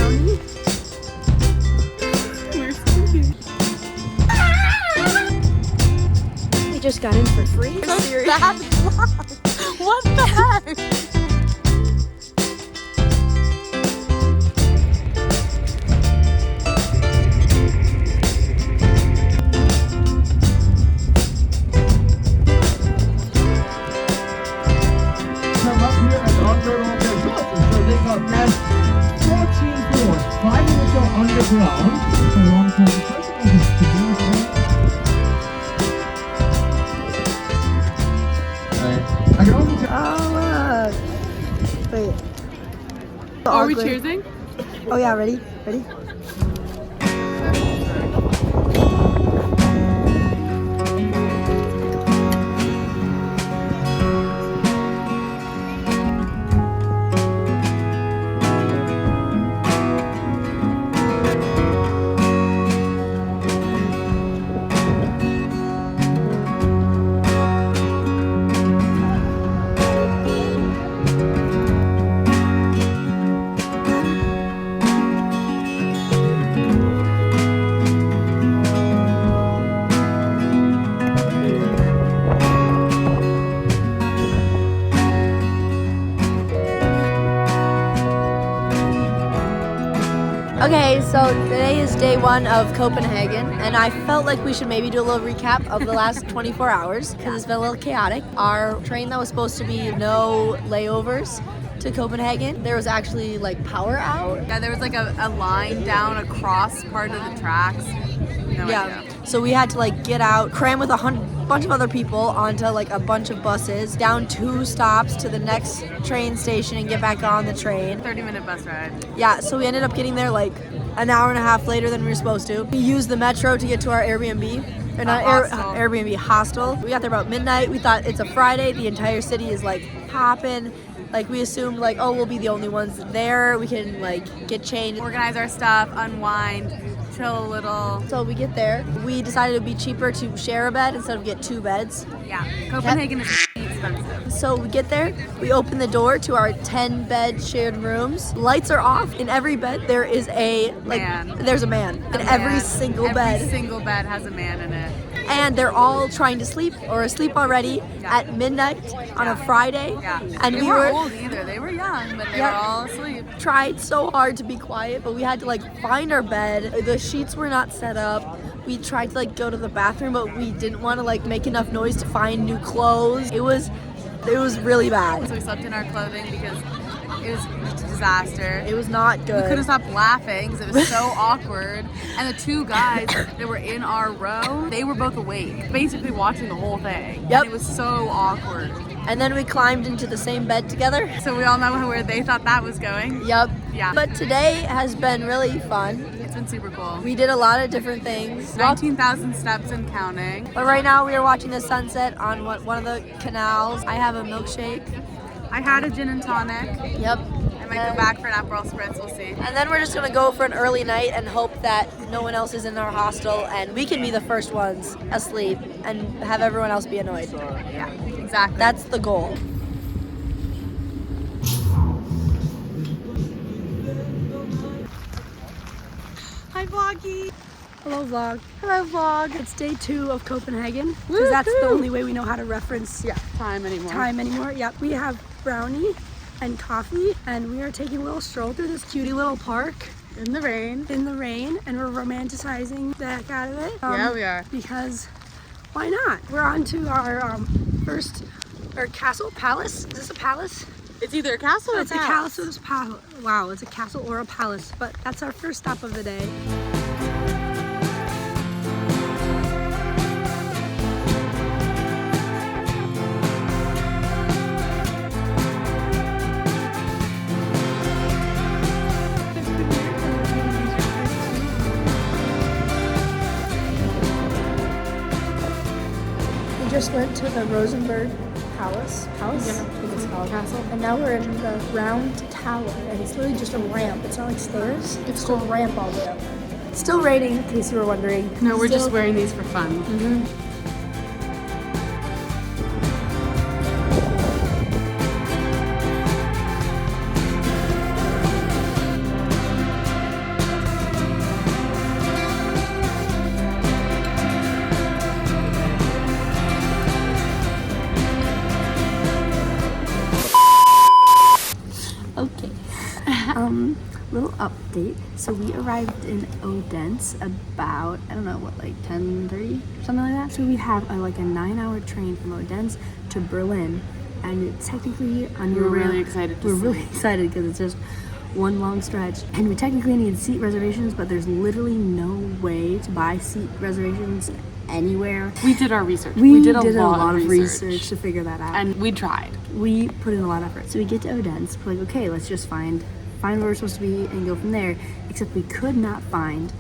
brownie. We just got in for free. So serious. What the heck? Underground. Oh, look. Wait. Are we cheersing? Oh yeah, ready? Ready? Okay, so today is day one of Copenhagen, and I felt like we should maybe do a little recap of the last 24 hours because it's been a little chaotic. Our train that was supposed to be no layovers to Copenhagen, there was actually like power out. Yeah, there was like a line down across part of the tracks. No idea. So we had to like get out, cram with a bunch of other people onto like a bunch of buses, down 2 stops to the next train station and get back on the train. 30-minute bus ride. Yeah, so we ended up getting there like an hour and a half later than we were supposed to. We used the metro to get to our Airbnb. Or not Airbnb, hostel. We got there about midnight. We thought it's a Friday. The entire city is like popping. Like we assumed like, oh, we'll be the only ones there. We can like get changed. Organize our stuff, unwind, chill a little. So we get there. We decided it would be cheaper to share a bed instead of get 2 beds. Yeah, Copenhagen is expensive. So we get there, we open the door to our 10-bed shared rooms. Lights are off. In every bed there is there's a man in every single bed. Every single bed has a man in it. And they're all trying to sleep or asleep already at midnight on a Friday. Yeah. And they weren't old either. They were young, but they were all asleep. Tried so hard to be quiet, but we had to like find our bed. The sheets were not set up. We tried to like go to the bathroom, but we didn't want to like make enough noise to find new clothes. It was really bad. So we slept in our clothing because it was a disaster. It was not good. We couldn't stop laughing because it was so awkward. And the 2 guys that were in our row, they were both awake, basically watching the whole thing. Yep. And it was so awkward. And then we climbed into the same bed together. So we all know where they thought that was going. Yep. Yeah. But today has been really fun. It's been super cool. We did a lot of different things. 19,000 steps and counting. But right now we are watching the sunset on one of the canals. I have a milkshake. I had a gin and tonic. Yep. I might go back for an Aperol Spritz, we'll see. And then we're just gonna go for an early night and hope that no one else is in our hostel and we can be the first ones asleep and have everyone else be annoyed. Yeah, exactly. That's the goal. Hi, Vloggy. Hello vlog. Hello vlog. It's day 2 of Copenhagen because that's the only way we know how to reference time anymore. Yep. We have brownie and coffee and we are taking a little stroll through this cutie little park In the rain. And we're romanticizing the heck out of it. Yeah, we are. Because why not? We're on to our first castle, palace. Is this a palace? It's either a castle or it's a castle. Wow, it's a castle or a palace, but that's our first stop of the day. We just went to the Rosenborg Palace, castle. and now we're in the round tower, and it's literally just a ramp. It's not like stairs, it's just a ramp all the way up. It's still raining, in case you were wondering. No, we're just wearing these for fun. Little update. So we arrived in Odense about, I don't know, what, like 10:30, something like that. So we have like a 9-hour train from Odense to Berlin, and it's technically on your. We're really excited. We're really excited because it's just one long stretch, and we technically need seat reservations, but there's literally no way to buy seat reservations anywhere. We did our research. We did a lot of research to figure that out, and we tried. We put in a lot of effort. So we get to Odense, we're like, okay, let's just find where we're supposed to be and go from there. Except we could not find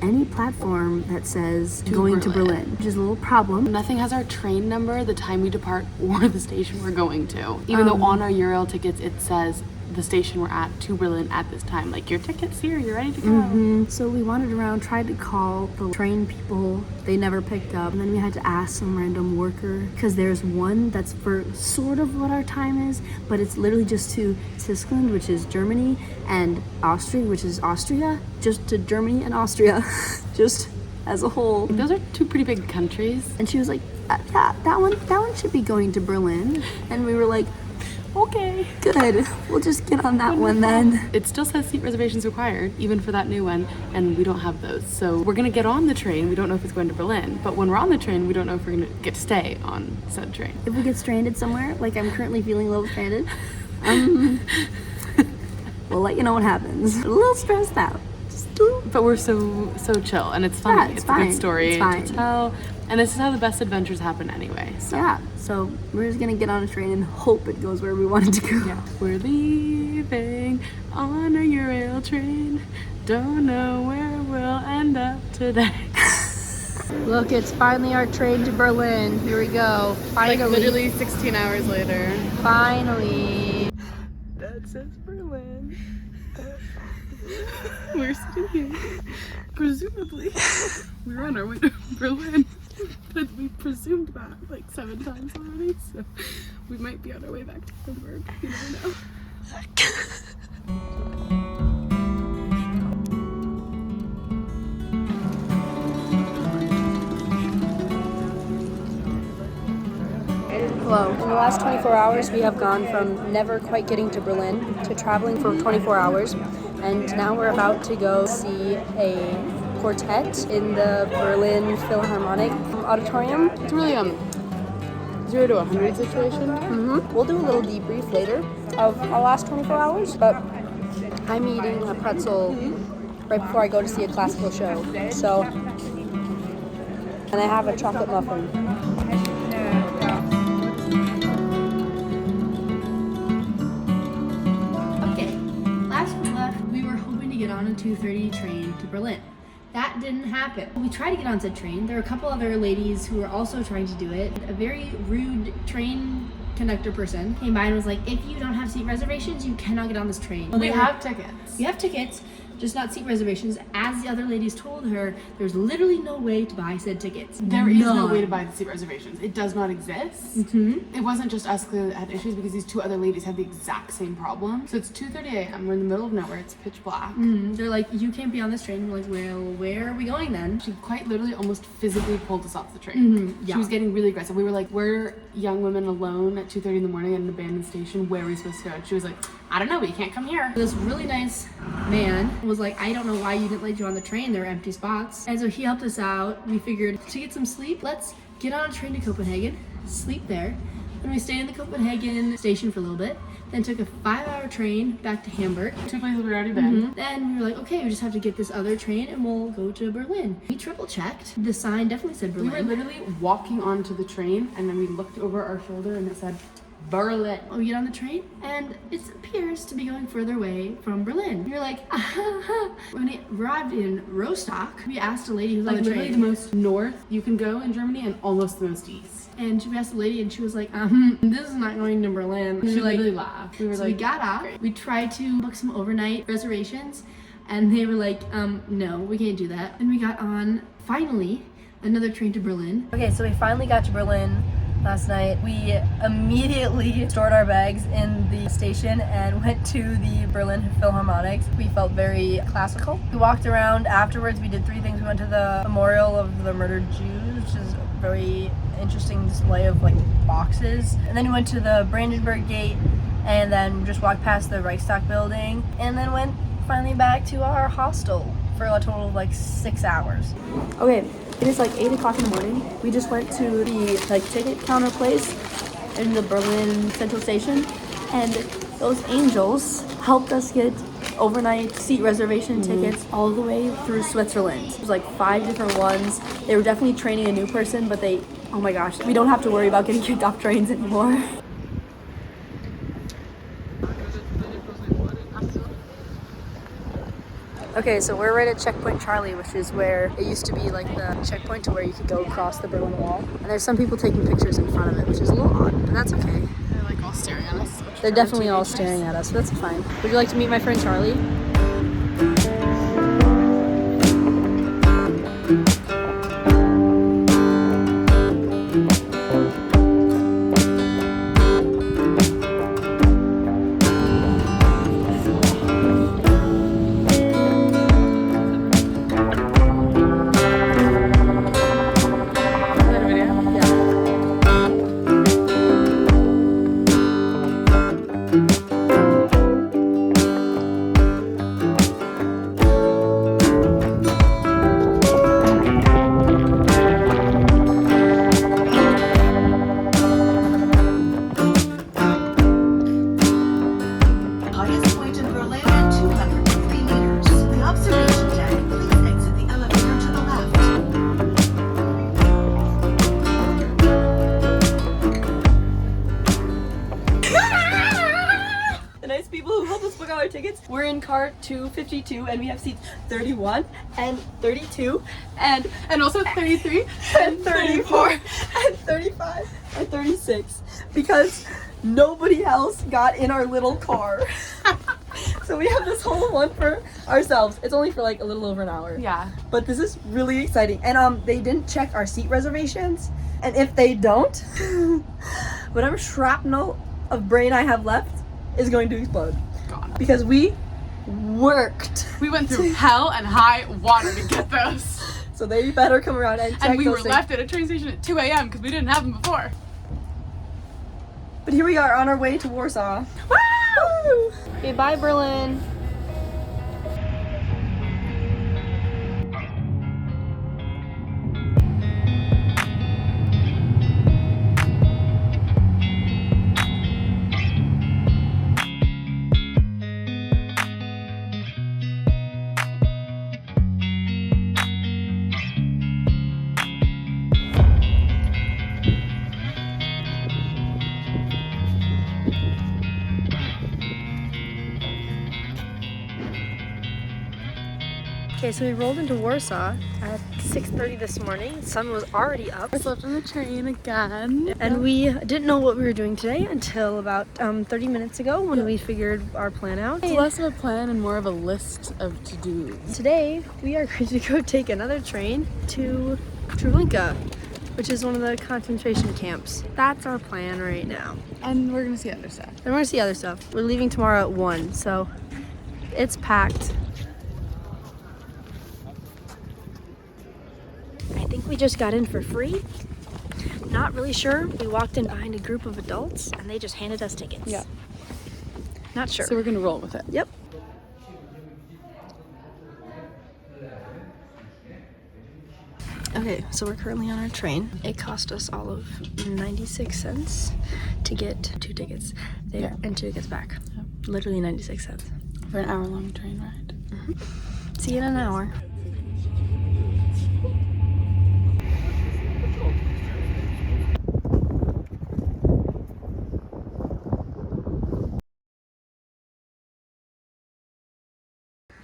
any platform that says going to Berlin, which is a little problem. Nothing has our train number, the time we depart, or the station we're going to. Even though on our eurail tickets it says the station we're at to Berlin at this time. Like, your ticket's here, you're ready to go. So we wandered around, tried to call the train people. They never picked up. And then we had to ask some random worker, because there's one that's for sort of what our time is, but it's literally just to Tyskland, which is Germany, and Austria, which is Austria. Just to Germany and Austria, just as a whole. Those are two pretty big countries. And she was like, yeah, that one should be going to Berlin. And we were like, okay, good. We'll just get on that one then. It still says seat reservations required, even for that new one, and we don't have those. So we're gonna get on the train. We don't know if it's going to Berlin, but when we're on the train, we don't know if we're gonna get to stay on said train. If we get stranded somewhere, like I'm currently feeling a little stranded, we'll let you know what happens. A little stressed out. But we're so chill, and it's funny. Yeah, it's a good story to tell. And this is how the best adventures happen anyway. So. Yeah, so we're just gonna get on a train and hope it goes where we want it to go. Yeah. We're leaving on a eurail train. Don't know where we'll end up today. Look, it's finally our train to Berlin. Here we go. Finally. Like literally 16 hours later. Finally. That says Berlin. We're sitting here. Presumably, we were on our way to Berlin. But we presumed that like 7 times already, so we might be on our way back to Hamburg. You never know. Hello. In the last 24 hours, we have gone from never quite getting to Berlin to traveling for 24 hours, and now we're about to go see a quartet in the Berlin Philharmonic auditorium. It's really 0 to 100 situation. We'll do a little debrief later of our last 24 hours, but I'm eating a pretzel right before I go to see a classical show. So, and I have a chocolate muffin. Okay, last we left, we were hoping to get on a 2:30 train to Berlin. That didn't happen. We tried to get on said train. There were a couple other ladies who were also trying to do it. A very rude train conductor person came by and was like, if you don't have seat reservations, you cannot get on this train. We have tickets. We have tickets, just not seat reservations. As the other ladies told her, there's literally no way to buy said tickets. There is no way to buy the seat reservations. It does not exist. It wasn't just us clearly that had issues, because these 2 other ladies had the exact same problem. So it's 2:30 a.m. We're in the middle of nowhere. It's pitch black. They're like, you can't be on this train. We're like, well, where are we going then? She quite literally almost physically pulled us off the train. She was getting really aggressive. We were like, we're young women alone at 2:30 in the morning at an abandoned station. Where are we supposed to go? And she was like, I don't know, but you can't come here. This really nice man was like, I don't know why you didn't let you on the train. There were empty spots. And so he helped us out. We figured to get some sleep, let's get on a train to Copenhagen, sleep there. Then we stayed in the Copenhagen station for a little bit. Then took a 5-hour train back to Hamburg. 2 places we'd already been. Then we were like, okay, we just have to get this other train and we'll go to Berlin. We triple checked. The sign definitely said Berlin. We were literally walking onto the train, and then we looked over our shoulder and it said Berlin. We get on the train and it appears to be going further away from Berlin. You're like, When we arrived in Rostock, we asked a lady who's on the literally train. the most north you can go in Germany and almost the most east. And we asked the lady and she was like, this is not going to Berlin. She literally laughed. We were So like, we got off. great. We tried to book some overnight reservations and they were like, no, we can't do that. And we got on, finally, another train to Berlin. Okay, so we finally got to Berlin last night. We immediately stored our bags in the station and went to the Berlin Philharmonics. We felt very classical. We walked around afterwards. We did 3 things. We went to the memorial of the murdered Jews, which is a very interesting display of like boxes. And then we went to the Brandenburg gate and then just walked past the Reichstag building and then went Finally back to our hostel for a total of like 6 hours. Okay, it is like 8 o'clock in the morning. We just went to the like ticket counter place in the Berlin Central Station, and those angels helped us get overnight seat reservation tickets all the way through Switzerland. There's like 5 different ones. They were definitely training a new person, but they, oh my gosh, we don't have to worry about getting kicked off trains anymore. Okay, so we're right at Checkpoint Charlie, which is where it used to be like the checkpoint to where you could go across the Berlin Wall. And there's some people taking pictures in front of it, which is a little odd, but that's okay. They're like all staring at us. They're definitely all staring at us, so that's fine. Would you like to meet my friend Charlie? We're in car 252 and we have seats 31 and 32 and also 33 and 34 and 35 and 36 because nobody else got in our little car. So we have this whole one for ourselves. It's only for like a little over an hour. Yeah. But this is really exciting. And they didn't check our seat reservations. And if they don't, whatever shrapnel of brain I have left is going to explode. God. Because we worked. We went through hell and high water to get those. So they better come around and check. And we those were things. left at a train station at 2 a.m. because we didn't have them before. But here we are on our way to Warsaw. Woo! Okay, bye Berlin. Okay, so we rolled into Warsaw at 6:30 this morning. The sun was already up. I slept on the train again. And we didn't know what we were doing today until about 30 minutes ago when we figured our plan out. It's less of a plan and more of a list of to-dos. Today, we are going to go take another train to Treblinka, which is one of the concentration camps. That's our plan right now. And we're gonna see other stuff. And we're gonna see other stuff. We're leaving tomorrow at 1, so it's packed. I think we just got in for free. Not really sure. We walked in behind a group of adults and they just handed us tickets. Yeah. Not sure. So we're gonna roll with it. Yep. Okay, so we're currently on our train. It cost us all of 96 cents to get 2 tickets there and 2 tickets back. Yep. Literally 96 cents. For an hour-long train ride. Mm-hmm. See you in an hour.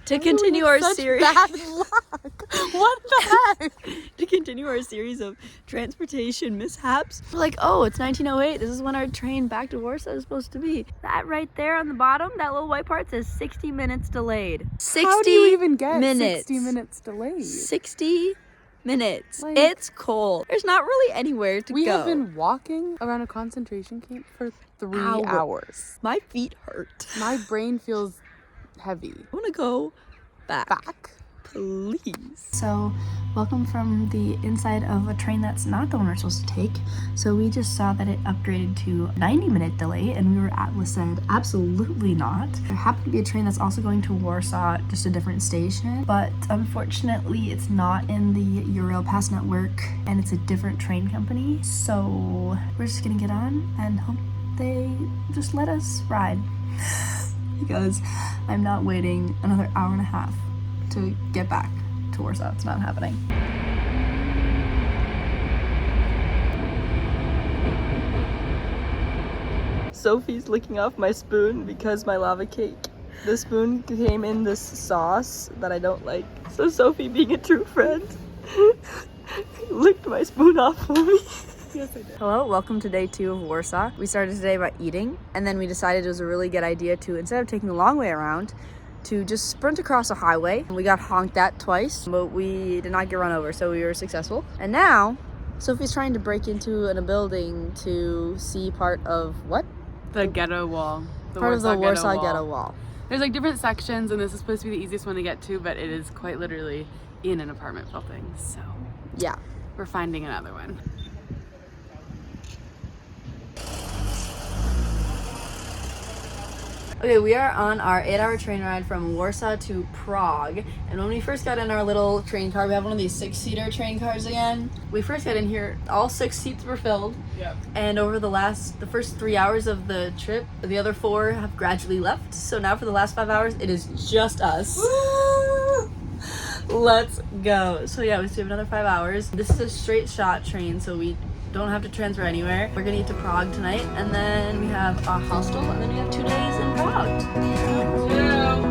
To continue our series. Bad luck. What the heck? To continue our series of transportation mishaps. We're like, oh, it's 1908. This is when our train back to Warsaw is supposed to be. That right there on the bottom, that little white part says 60 minutes delayed. 60 How do you even get minutes. 60 minutes delayed? 60 minutes. Like, it's cold. There's not really anywhere to we go. have been walking around a concentration camp for 3 hours. My feet hurt. My brain feels heavy. I want to go back. please. So, welcome from the inside of a train that's not the one we're supposed to take. So we just saw that it upgraded to 90-minute delay, and we were said absolutely not. There happened to be a train that's also going to Warsaw, just a different station, but unfortunately it's not in the Eurail Pass network, and it's a different train company. So we're just gonna get on and hope they just let us ride. Because I'm not waiting another hour and a half to get back to Warsaw. It's not happening. Sophie's licking off my spoon because my lava cake, the spoon came in this sauce that I don't like. So Sophie, being a true friend, licked my spoon off for me. Yes, I did. Hello, welcome to day 2 of Warsaw. We started today by eating, and then we decided it was a really good idea to, instead of taking the long way around, to just sprint across a highway. We got honked at twice, but we did not get run over, so we were successful. And now, Sophie's trying to break into a building to see part of what? The ghetto wall. Part of the Warsaw ghetto wall. There's like different sections, and this is supposed to be the easiest one to get to, but it is quite literally in an apartment building, so yeah, we're finding another one. Okay, we are on our 8-hour train ride from Warsaw to Prague. And when we first got in our little train car, we have one of these 6-seater train cars again. We first got in here, all 6 seats were filled. Yep. And over the first 3 hours of the trip, the other 4 have gradually left. So now for the last 5 hours, it is just us. Woo! Let's go. So yeah, we still have another 5 hours. This is a straight shot train, so we don't have to transfer anywhere. We're gonna get to Prague tonight, and then we have a hostel, and then we have 2 days in Prague.